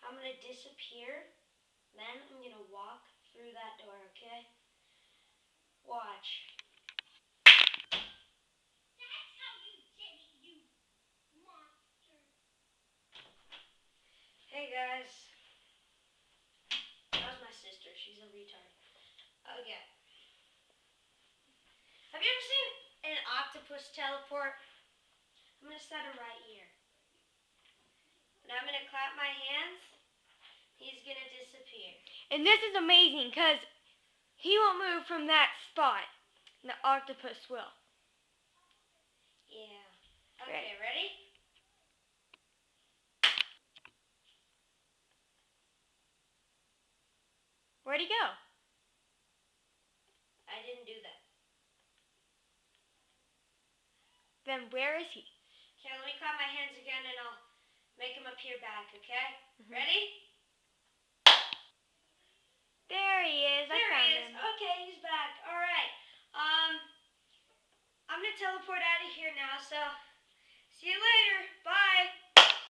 I'm going to disappear. Then I'm going to walk through that door, okay? Watch. That's how you did it, you monster. Hey, guys. That was my sister. She's a retard. Okay. Have you ever seen an octopus teleport? I'm going to set her right here. And I'm going to clap my hands. He's going to disappear. And this is amazing because he won't move from that spot. And the octopus will. Yeah. Okay, ready? Where'd he go? I didn't do that. Then where is he? Okay, let me clap my hands again and I'll make him appear back, okay? Ready? There he is. I found him. Okay, he's back. All right. I'm going to teleport out of here now, so see you later. Bye.